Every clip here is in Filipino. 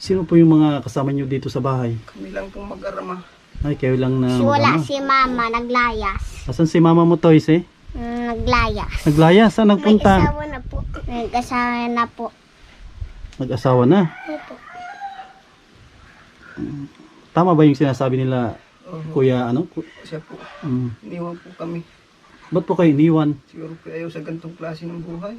Sino po yung mga kasama nyo dito sa bahay? Kami lang pong mag-arama. Ay, kayo lang na Wala mag-ama. si mama, naglayas. Asan si mama mo, Toys eh? Naglayas. Naglaya, saan May nagpunta? asawa na po. Nag-asawa na po. Nag-asawa na. Opo. Tama ba yung sinasabi nila, kuya, ano? Siya po. Mm. Iniwan po kami. Ba't po kayo iniwan? Siguro po ayaw sa ganitong klase ng buhay.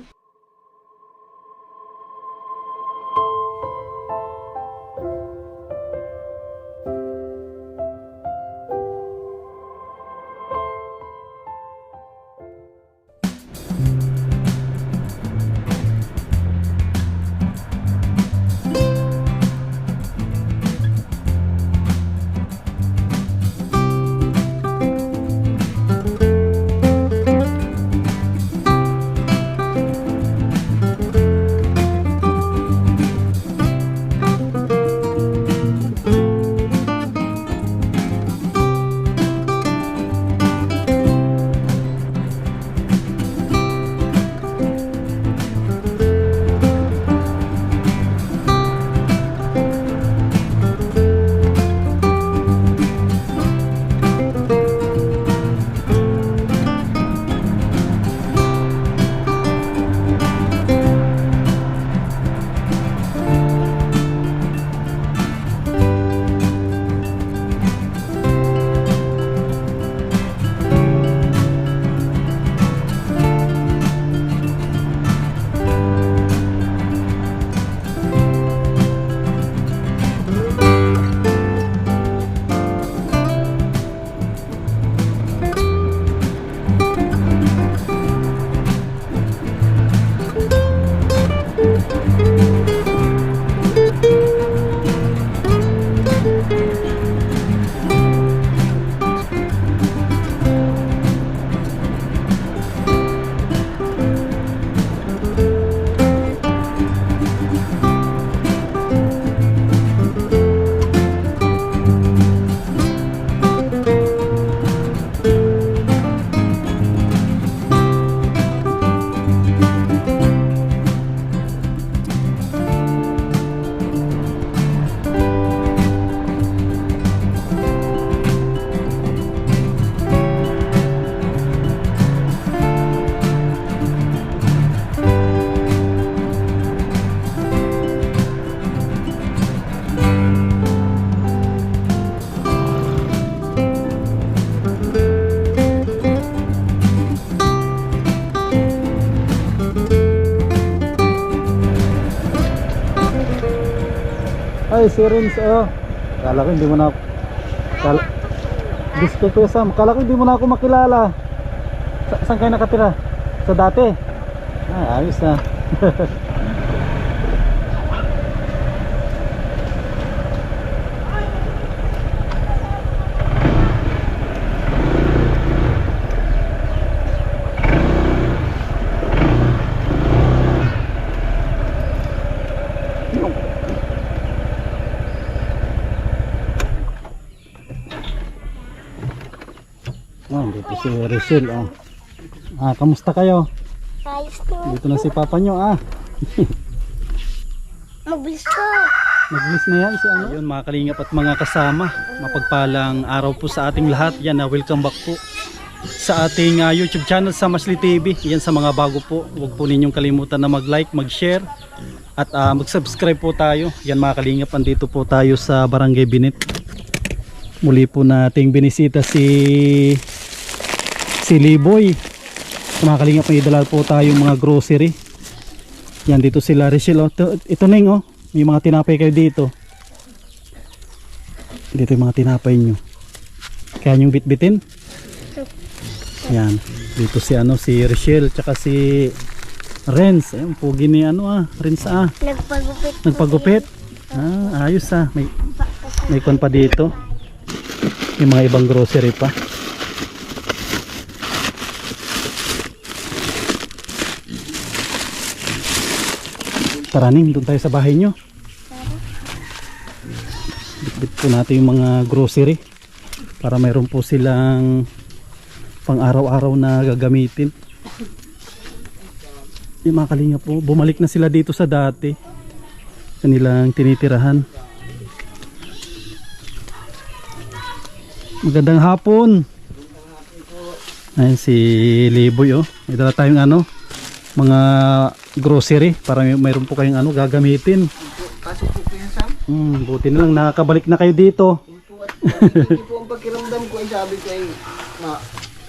Ay, si Renz, oh. Kala ko hindi mo na... Gusto ko, Sam. Kala ko hindi mo na ako makilala. Saan kayo nakatira? Sa dati? Ah, ayos na. Oh, dito si Rachel, oh. Ah, kamusta kayo? Ayos na. Dito na si papa nyo, ah. Mabilis ka. Nag-miss na yan si ano? Ayun, mga kalingap at mga kasama, mapagpalang araw po sa ating lahat. Yan, welcome back po sa ating YouTube channel sa Masli TV. Yan, sa mga bago po, huwag po ninyong kalimutan na mag-like, mag-share at mag-subscribe po tayo. Yan mga kalingap, andito po tayo sa Barangay Binit. Muli po nating binisita si Liboy. Mga kalingap, may dalal po tayong mga grocery. Yan, dito sila Rachel, oh. Ito Ning, oh. May mga tinapay kayo dito. Dito yung mga tinapay nyo. Kaya nyong bitbitin. Yan, dito si ano, si Rachel tsaka si Renz. Ayun, pugi ni ano, Renz, Nagpagupit. Nagpagupit. Ayos, may kon pa dito. May mga ibang grocery pa. Tara Ning, doon tayo sa bahay nyo. Bitbit po natin yung mga grocery para mayroon po silang pang araw-araw na gagamitin. Yung mga kalinga po, bumalik na sila dito sa dati. kanilang tinitirahan. Magandang hapon. Ayan si Liboy oh. May dala tayong ano, mga grocery para mayroon po kayong ano gagamitin. Pasok po Kuya Sam. Buti na lang nakakabalik na kayo dito. Hindi po ang pakiramdam ko ay sabi ko ay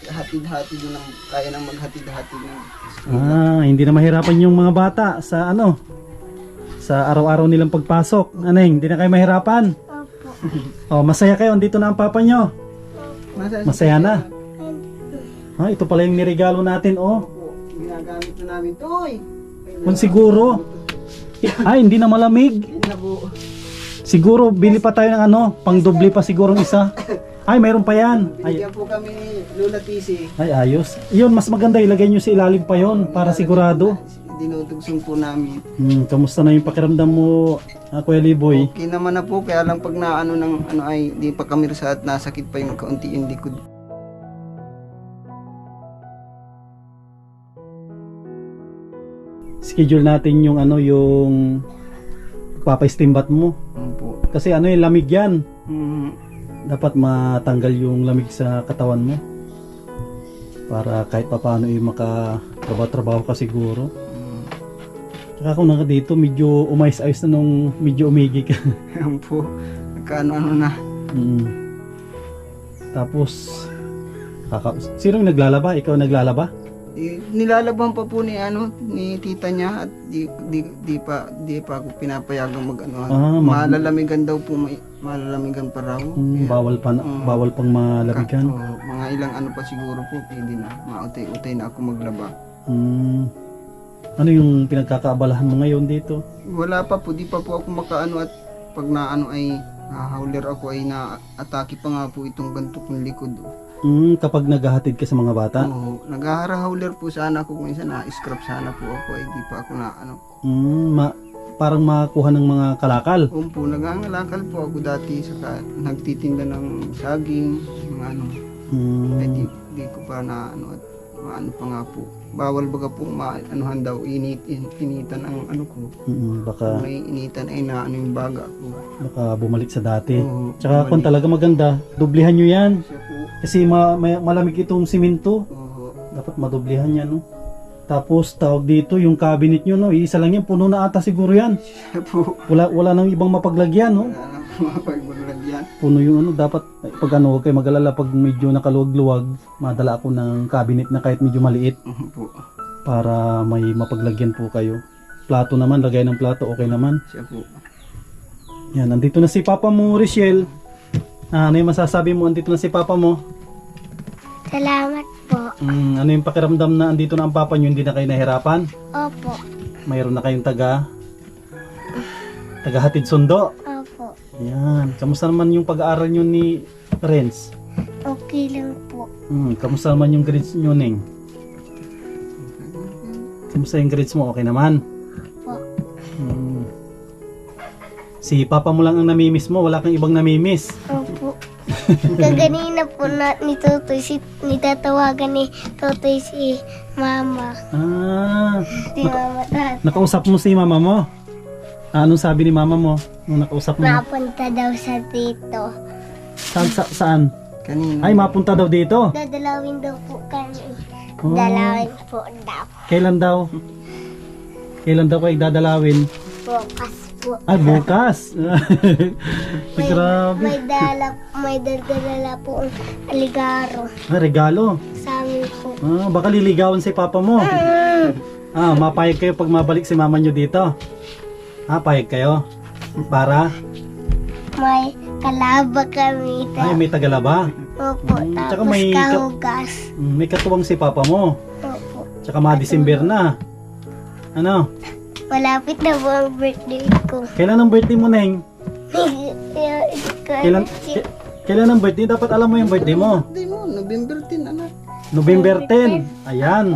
hatid-hatid ng kaya nang maghatid-hatid ng Hindi na mahirapan yung mga bata sa ano, sa araw-araw nilang pagpasok. Aneng, hindi na kayo mahirapan? Opo. Masaya kayo, andito na ang papa nyo. Masaya na. Ito pala yung niregalo natin oh. Ginagamit na namin to eh. Kung siguro, hindi na malamig. Hindi na po. Siguro, bili pa tayo ng ano, pang doble pa siguro isa. Mayroon pa yan. Binigyan po kami ni Lola Tisi. Ayos. Yun, mas maganda ilagay nyo sa ilalim pa yon para sigurado. Dinutugsong po namin. Kamusta na yung pakiramdam mo, Kuya Liboy? Okay naman na po, kaya lang pag naano ng ano ay di pa kami sa at nasakit pa yung kaunti yung likod. Schedule natin yung ano, yung papa-steambat mo. Po. Kasi ano yung lamig yan. Mm, Dapat matanggal yung lamig sa katawan mo. Para kahit papaano yung makatrabaho ka siguro. Tsaka kung naka dito, medyo umayos-ayos na nung medyo umigi ka. yan po. Nagkaano-ano na. Tapos, sino naglalaba? Ikaw naglalaba? Nilalaban pa po ni ano ni tita niya at di pa ako pinapayagang mag-ano. Malalamigan daw po, malalamigan pa raw. Bawal pang malamigan. Mga ilang ano pa siguro po, hindi na mautay-utay na ako maglaba. Ano yung pinagkakaabalahan mo ngayon dito? Wala pa po, di pa po ako makaano at pag naano ay howler ako ay na-atake pa nga po itong gantok ng likod. Kapag naghahatid ka sa mga bata? Oo, nag-howler po sana ako kung minsan na-scrap sana po ako ay di pa ako na ano. Parang makuha ng mga kalakal? Po, nagangalakal po ako dati saka nagtitinda ng saging, mga ano. Ay di ko pa na ano at maano pa nga po. Bawal baga po maanuhan daw initan ang ano ko. Baka may initan ay na ano yung baga ko. Baka bumalik sa dati. Oo, Tsaka kung talaga maganda, dublihan nyo yan. Siya po. Kasi malamig itong simento. Oo. Dapat madublihan yan, no? Tapos tawag dito yung cabinet nyo, no? Isa lang yan, puno na ata siguro yan. Siya po. Wala nang ibang mapaglagyan, no? Wala lang mapaglagyan. Puno yung ano, dapat pag ano, huwag kayo mag-alala pag medyo nakaluwag-luwag, madala ako ng cabinet na kahit medyo maliit Po. para may mapaglagyan po kayo. Plato naman, lagay ng plato, okay naman. Siya po. Yan, nandito na si Papa mo, Richelle. Ano yung masasabi mo, andito na si Papa mo? Salamat po. Ano yung pakiramdam na andito na ang Papa nyo, hindi na kayo nahirapan? Opo. Mayroon na kayong tagahatid sundo. Opo. Yan, kamusta naman yung pag-aaral nyo ni Renz? Okay lang po. Kamusta naman yung grades nyo, Neng? Kamusta yung grades mo? Okay naman? Po. Si Papa mo lang ang namimiss mo, wala kang ibang namimiss. Opo. Kaganina po na ni Totoy, nitatawagan ni Totoy si Mama. Si Mama Tat. Nakausap mo si Mama mo? Anong sabi ni Mama mo nung nakausap mo? Napunta daw sa dito. Saan? Kanina. Ay, mapunta daw dito. Dadalawin daw po kami. Oh. Dalawin po daw. Kailan daw? Kailan daw kayo dadalawin? Bukas po. Ay, bukas. Grabe. May dadala po ang aligaro Regalo. sa amin po. Baka liligawan si Papa mo. Mapayag kayo pag mabalik si Mama nyo dito. Payag kayo. Para? May kalaba kami. Ay, may tagalaba. Opo, Tsaka tapos may kahugas. May katuwang si Papa mo. Opo. Tsaka December na. Ano? Malapit na po ang birthday ko. Kailan ang birthday mo, Neng? Kailan ang birthday? Dapat alam mo yung birthday mo. Hindi mo, November 10 anak. November 10. Ayan.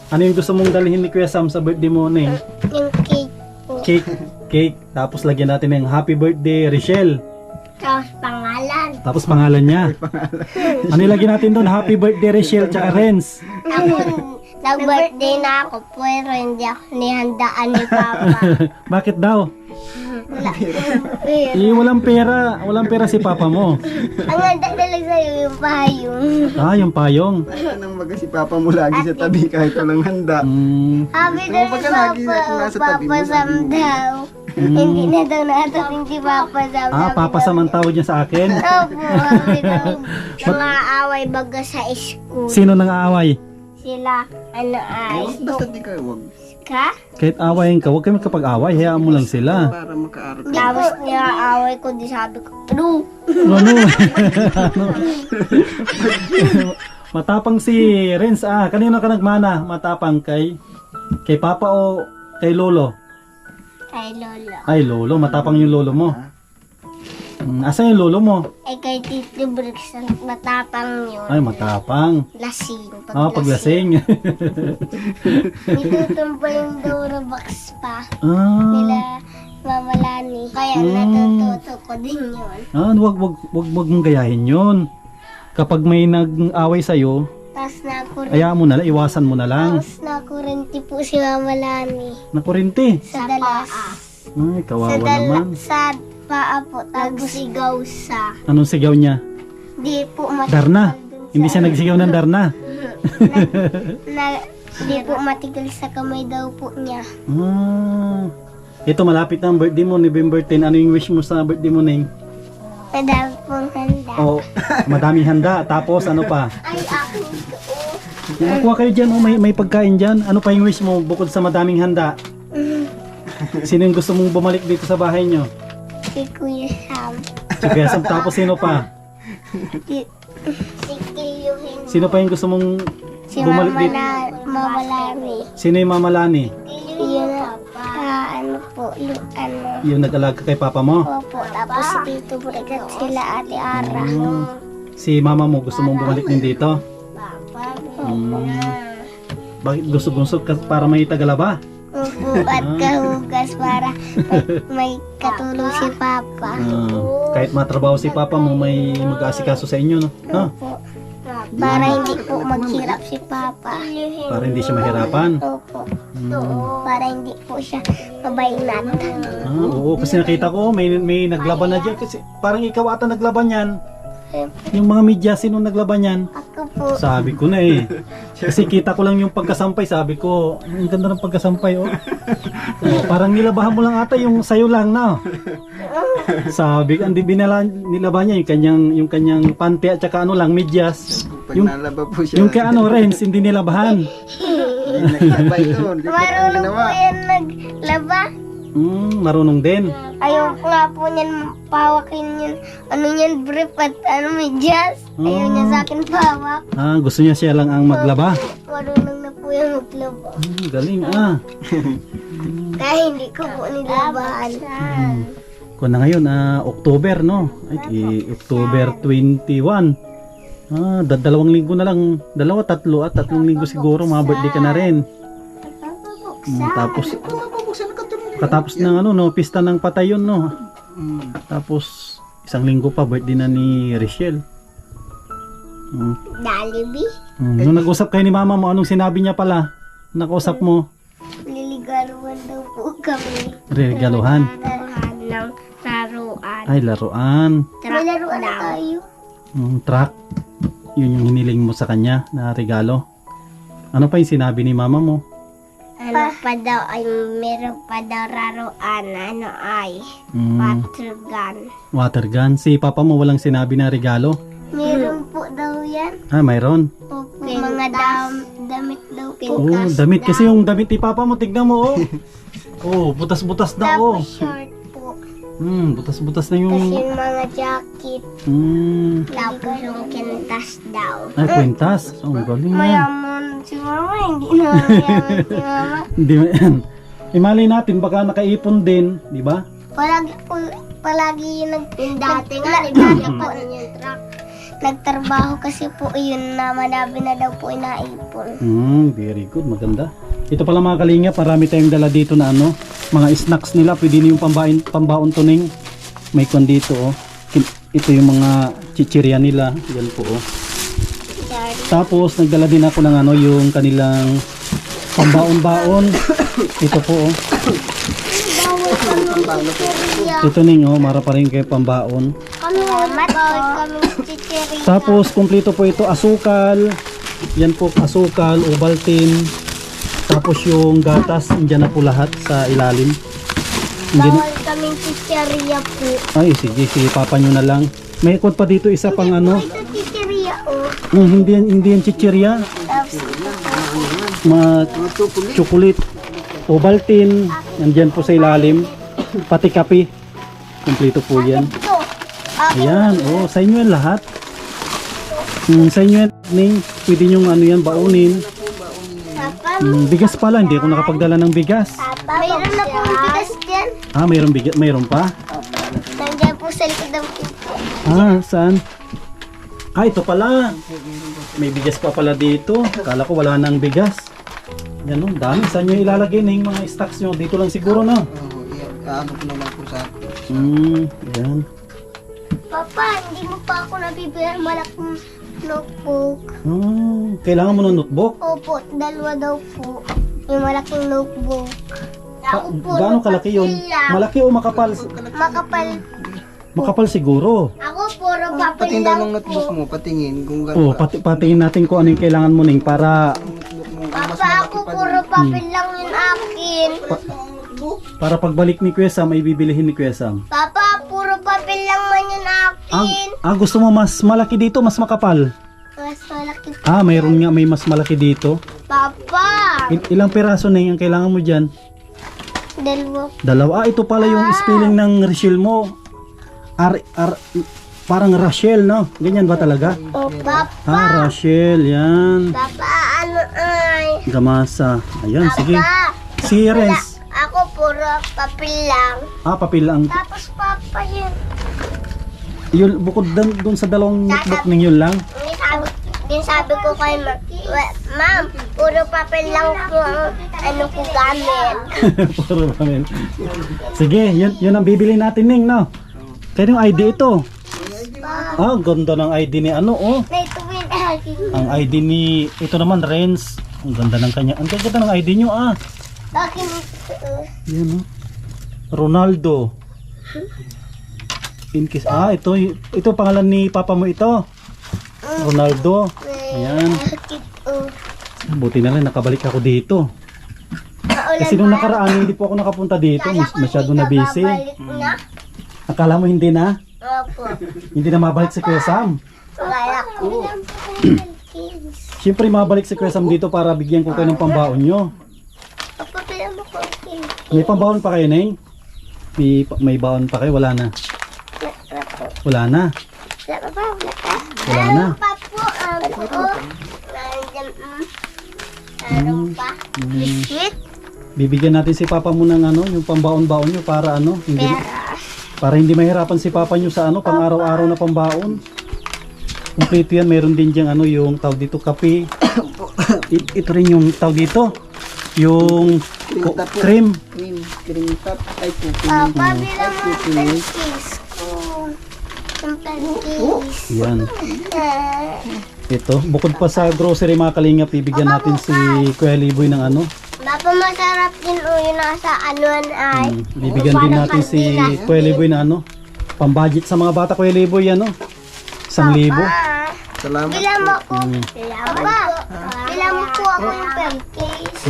Ano yung gusto mong dalhin ni Kuya Sam sa birthday mo, Neng? Yung cake po. Cake. Tapos lagyan natin ng happy birthday, Richelle. Tapos pangalan. Tapos pangalan niya. Ano ilagay natin doon? Happy birthday, Richelle, tsaka Renz. Ako, nag-birthday na ako, pero hindi ako nihandaan ni Papa. Bakit daw? Wala pera. Walang pera. Walang pera si papa mo. Ang handa na lang sa'yo yung payong. Ah, yung payong. Nang maga si Papa mo lagi sa tabi kahit walang handa. Sabi na ni Kumbaga lagi Papa, nasa tabi mo. Papa Sam daw. Hindi na daw natating si Papa Sam. Ah, papa Sam ang tawag niya sa akin. Opo, sabi daw. Nangaaway baga sa school. Sino nang aaway? Sila, ano ay, Basta di kayo wag. ka? Kahit awayin ka, huwag kayo magkapag-away. Hayaan mo lang sila. Para makaaral ka. Tapos niyaaway ko, di sabi ko, ano? Ano? Matapang si Renz. Ah, kanino ka nagmana? Matapang kay papa o kay lolo? Kay Lolo. Ay, lolo. Matapang yung lolo mo. Asan yung lolo mo? Ay kay Tito Bricks, matapang yun. Ay, matapang. Lasing. Ah, paglasing. Nitutumba yung Dora box pa. Ah, Nila Mama Lani. Kaya natututo ko din yun. wag mong gayahin yun. Kapag may nag-away sa'yo, Tapos hayaan mo na lang, iwasan mo na lang. nakurenti po si Mama Lani. Nakurinti. Sa dalas. Ay, kawawa naman. Sa paa po. Nagsigaw sa. Anong sigaw niya? Di po matigal Darna. dun sa- Hindi siya nagsigaw ng Darna. Di po matigal sa kamay daw po niya. Ah. Ito, malapit na ang birthday mo, November 10. Ano yung wish mo sa birthday mo, Neng? Madami pong handa. Oh, madaming handa. Tapos, ano pa? Ay, akin ko. Nakuha kayo dyan, oh, may pagkain dyan. Ano pa yung wish mo bukod sa madaming handa? Sino yung gusto mong bumalik dito sa bahay nyo? Si Kuya Sam. Sige, tapos sino pa? Si Kiyuhin. Sino pa yung gusto mong Si bumalik Mama, dito? Mama Lani. Sino yung Mama Lani? Yun ano po, ano. Yung nag-alaga kay papa mo? Opo, tapos dito burigat sila Ate Ara. Si mama mo gusto mong bumalik din dito? Opo. Bakit gusto para may tagalaba? Opo, at kahugas para may katulong si Papa. Kahit matrabaho si papa mo, may mag-aasikaso sa inyo, no? No? Opo. Para hindi po maghirap si Papa. Para hindi siya mahirapan. Opo. Para hindi po siya mabainat. Oo, kasi nakita ko, may naglaban na dyan. Kasi parang ikaw ata naglaban yan. Yung mga media, sino naglaban yan? Ako po. Sabi ko na eh. Kasi kita ko lang yung pagkasampay. Sabi ko, ang ganda ng pagkasampay, oh. Parang nilabahan mo lang ata yung sayo lang na. Sabi ko, hindi nilaban niya yung kanyang pante at saka ano lang, medyas. Pag Yung, nalaba po siya. yung kay ano, Renz, hindi nilabahan. Naglaba ito. Hindi ko Marunong ginawa. po yan naglaba. Marunong din. Ayaw ko nga po niyan pawakin yun. Ano yan, brief at ano, medyas. Ayaw niya sa akin pawak. Gusto niya siya lang ang maglaba. Marunong na po yung maglaba. Galing Kaya hindi ko po nilabahan. Kung na ngayon, October, no? October 21. Dalawang linggo na lang. Tatlong linggo siguro. Mga birthday ka na rin. Tapos, katapos ng ano, no? Pista ng patay yun, no? Tapos, isang linggo pa, birthday na ni Richelle. Jollibee? Nung nag-usap kayo ni mama mo, anong sinabi niya pala? Nakausap mo? Liligaruan daw po kami. Regaluhan. Taruhan ng laruan. Ay, laruan. May laruan na tayo. Truck. Yun yung hiniling mo sa kanya na regalo. Ano pa yung sinabi ni mama mo? Ano pa daw ay meron pa daw laruan. Ano ay? Water gun. Water gun. Si papa mo walang sinabi na regalo? Meron po daw yan. Mayroon. Opo, mga damit daw po. Oh, damit. Kasi yung damit ni papa mo, tignan mo, oh. Oh, butas-butas na, oh. Tapos short po. Butas-butas na Tapos yung... yung mga jacket. Tapos yung kintas daw. Ay, kwintas. Oh, ang galing yan. Mayaman si mama, hindi na mayaman si mama. Hindi mo yan. Imali natin, baka nakaipon din, di ba? Palagi dati nga, po yung truck. Nagtrabaho kasi po yun na madami na daw po inaipon. Very good, maganda. Ito pala mga kalinga, parami tayong dala dito na ano, mga snacks nila, pwede na yung pambaon tuning. May kon dito, oh. Ito yung mga chichirya nila, yan po, oh. Tapos nagdala din ako ng ano, yung kanilang pambaon-baon. Ito po, oh. Pambalo po. Ito ning, oh, mara pa rin kayo pambaon. Kami kami chicheria. Tapos, kumpleto po ito, asukal. Yan po, asukal, Ovaltine. Tapos yung gatas, andyan na po lahat sa ilalim. Hindi na, Bawal kaming chicheria po. ay, sige, sige, papa nyo na lang. May ikot pa dito, isa pang ano. Ito chicheria oh. Hindi yan chichirya. Tapos Chocolate. Ovaltine, andyan po sa ilalim. Pati kape. Kumpleto po yan. ito. Ayan, oh, sa inyo yan lahat. Sa inyo yan, Ning, pwede nyo ano yan, baunin. Papa, Bigas pala, hindi ako nakapagdala ng bigas. mayroon na po bigas dyan. Ah, mayroong bigas, mayroon pa? Nandiyan po sa likod ng pinto. Ah, saan? Ah, ito pala. May bigas pa pala dito. Kala ko wala nang bigas. Yan o, dami. Saan nyo ilalagay na yung mga stocks nyo? Dito lang siguro na. Ano ko naman po sa Yan. Papa, hindi mo pa ako nabibigyan ng malaking notebook. Kailangan mo ng notebook? Opo, dalawa daw po. Yung malaking notebook. Ako puro Gaano kalaki yun? papel lang. Malaki o makapal? Makapal. Makapal siguro. Ako puro papel patingin daw lang ng notebook po. mo, patingin kung Oh, gano'n. patingin natin kung ano yung kailangan mo, Ning, para Papa, ako puro papel lang yun akin. para pagbalik ni Kuya Sam ay bibilihin ni Kuya Sam. Papa, puro papel lang man yun akin. Gusto mo mas malaki dito, mas makapal? Mas malaki. Mayroon nga may mas malaki dito. Papa! Ilang piraso na yung kailangan mo dyan? Dalawa. Ito pala yung spelling ng Rachel mo. Parang Rachel, no? Ganyan ba talaga? O, Papa! Rachel, yan. Papa, ano ay? Gamasa. Ayan, sige. Papa! Si Renz. Ako puro papel lang. Papel lang. Tapos Papa yun. Yun, bukod dun sa dalawang notebook ninyo lang. Sabi ko kay Ma'am, puro papel lang po ang ano ko gamit. Puro papel. Sige, yun ang bibili natin, Ning, no? Kaya yung ID ito. Ganda ng ID ni ano, oh. May tuwin akin. Ang ID ni, ito naman, Renz. Ang ganda ng kanya. Ang ganda ng ID nyo, Akin Yan, oh. Ronaldo. In case, ito pangalan ni papa mo ito. Ronaldo. Ayan. Buti na lang nakabalik ako dito. Kasi nung nakaraan hindi po ako nakapunta dito. Masyado na busy. Akala mo hindi na? Opo. Hindi na mabalik si Kuya Sam. Kaya ko. Siyempre mabalik si Kuya Sam dito para bigyan ko kayo ng pambaon nyo. Papa, pila mo ko. May pambaon pa kayo, Neng? May baon pa kayo? Wala na. Wala na. Wala na. Meron pa po. Meron pa. Biscuit. Bibigyan natin si papa mo ng ano, yung pambaon-baon nyo para ano, para hindi mahirapan si papa nyo sa ano, pang araw-araw na pambaon. Kompleto yan, meron din diyang ano, yung tawag dito kape. Ito rin yung tawag dito, yung cream. Cream top. Ay, Papa, bilang mo pancakes ko. Yung pancakes. Yan. Ito, bukod pa sa grocery mga kalingap, bibigyan natin si Kuya Liboy ng ano. Papa, masarap din o yung nasa anuan ay. Bibigyan din natin si Kuya Liboy na ano, pambudget sa mga bata. Kuya Liboy, ano, 1,000. Salamat Bilang mo po. ako. Papa, bilang mo po ako yung pancakes.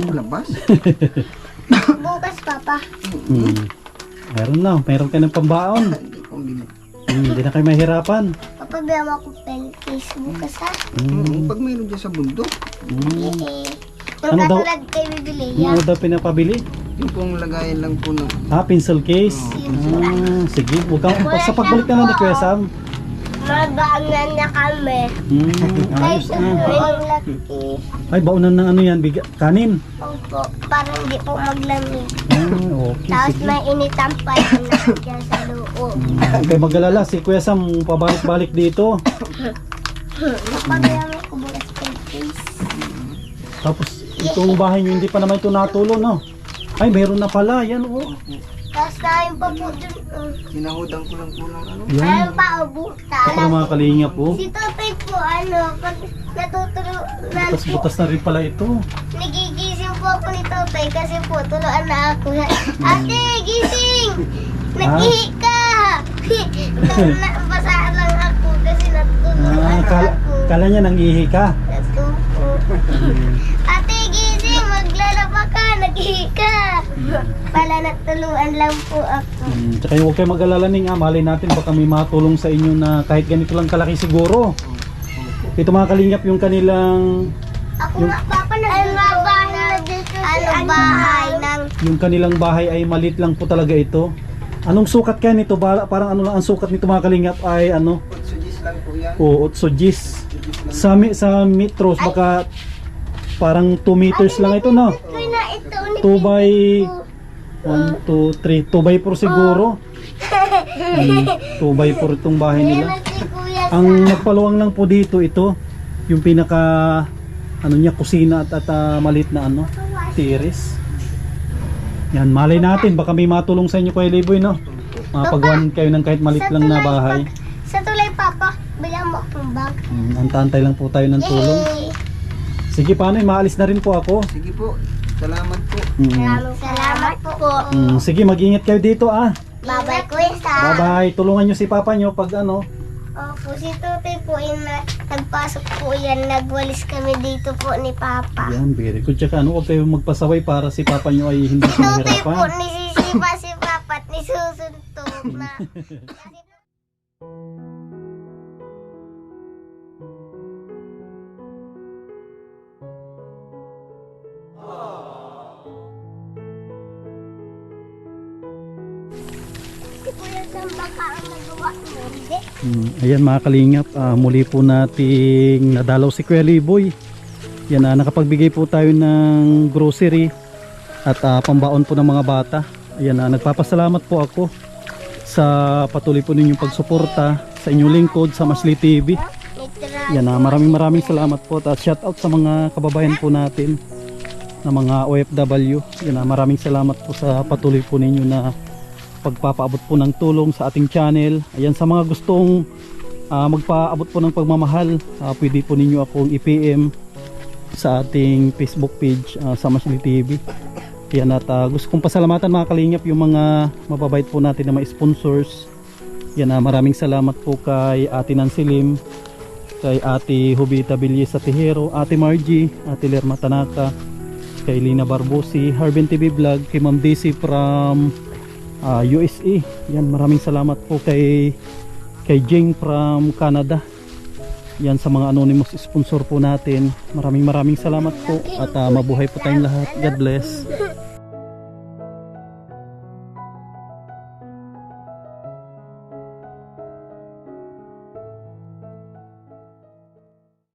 Labas. Bukas, Papa. Meron ka ng pambaon. Hindi na kayo mahirapan. Papa, bilang mo ako pancakes bukas ha. Pag mayroon dyan sa bundok, Yung Ano daw? katulad kayo bibili Ano daw pinapabili? yung pong lagayan lang po ng Pencil case. Sige, sa pagbalik na lang ni Kuya Sam. Mabaanan na kami. Ayos Kahit na. ang laki. Ay, baunan ng ano yan, kanin. Opo, para hindi po maglamig. Okay, Tapos sige. may initan pa yan dyan sa loob. Kaya mag-alala, si Kuya Sam pabalik-balik dito. Paglaman ko bukas pancakes. Tapos itong bahay nyo, hindi pa naman ito natulo, no? Ay, meron na pala, yan, oh. Tapos namin pa po dun. Sinahudan ko lang po ng ano. Yan. Ayun pa, butas. Para mga kalingap, oh. Si Totoy po, pag natutulog, Butas-butas na rin pala ito. nagigising po po ako ni Totoy kasi po tuluan na ako. Ate, gising! Nag-ihi ka! Basahan lang ako kasi natutuluan na ako. Kala niya nangihi ka. That's po. Ate, gising! Maglalaba ka! Nag-ihi ka! Pala natuluan lang po ako. Tsaka huwag kayo mag-alala ning malay natin baka may matulong sa inyo na kahit ganito lang kalaki siguro. Ito mga kalingap yung kanilang Ako nga, Papa, bahay na dito. Bahay ng... yung kanilang bahay ay maliit lang po talaga ito. Anong sukat kaya nito? Parang ano lang ang sukat nito mga kalingap ay ano? 8 Gs lang po yan. O 8 Gs. Sa metros baka parang 2 meters lang ito, no? Ito na ito. 2 by 1, 2, 3 2 by 4 siguro. 2 by 4 itong bahay nila. Ang nagpaluwang lang po dito ito yung pinaka ano niya kusina at maliit na ano tiris. Yan, malay natin baka may matulong sa inyo Kuya Liboy, no? Mapagawan kayo ng kahit maliit lang na bahay. Sa tulay, Papa, bilang mo akong bag. Antantay lang po tayo ng tulong. Yay! Sige, paano? Maalis na rin po ako. Sige po. Salamat po. Maraming salamat po. Sige, mag-ingat kayo dito Bye-bye, Kuya Sam. Bye-bye. Tulungan nyo si Papa nyo pag ano. Opo, si Tutoy po nagpasok po yan. Nagwalis kami dito po ni Papa. Yan, very good. Tsaka ano, huwag kayo magpasaway para si Papa nyo ay hindi siya Tutoy po mahirapan. nisisipa si Papa at nisusuntog na. Si Kuya Sam baka ang nagawa mo, hindi? Ayan mga kalingap, muli po nating nadalaw si Kuya Liboy. Yan, nakapagbigay po tayo ng grocery at pambaon po ng mga bata. Ayan, nagpapasalamat po ako sa patuloy po ninyong pagsuporta sa inyong lingkod sa Masli TV. Yan, maraming salamat po at shout out sa mga kababayan po natin na mga OFW. Yan, maraming salamat po sa patuloy po ninyo na pagpapaabot po ng tulong sa ating channel. Ayan, sa mga gustong magpaabot po ng pagmamahal, pwede po ninyo akong i-PM sa ating Facebook page sa Masli TV. Ayan, at gusto kong pasalamatan mga kalingap yung mga mababait po natin na mga sponsors. Yan, maraming salamat po kay Ate Nancy Lim, kay Ate Jovita Villesa Tejero, Ate Margie, Ate Lerma Tanaka, kay Lina Barbosi, Harbin TV Vlog, kay Ma'am Daisy from USA. Yan, maraming salamat po kay Jing from Canada. Yan, sa mga anonymous sponsor po natin. Maraming salamat po at mabuhay po tayong lahat. God bless.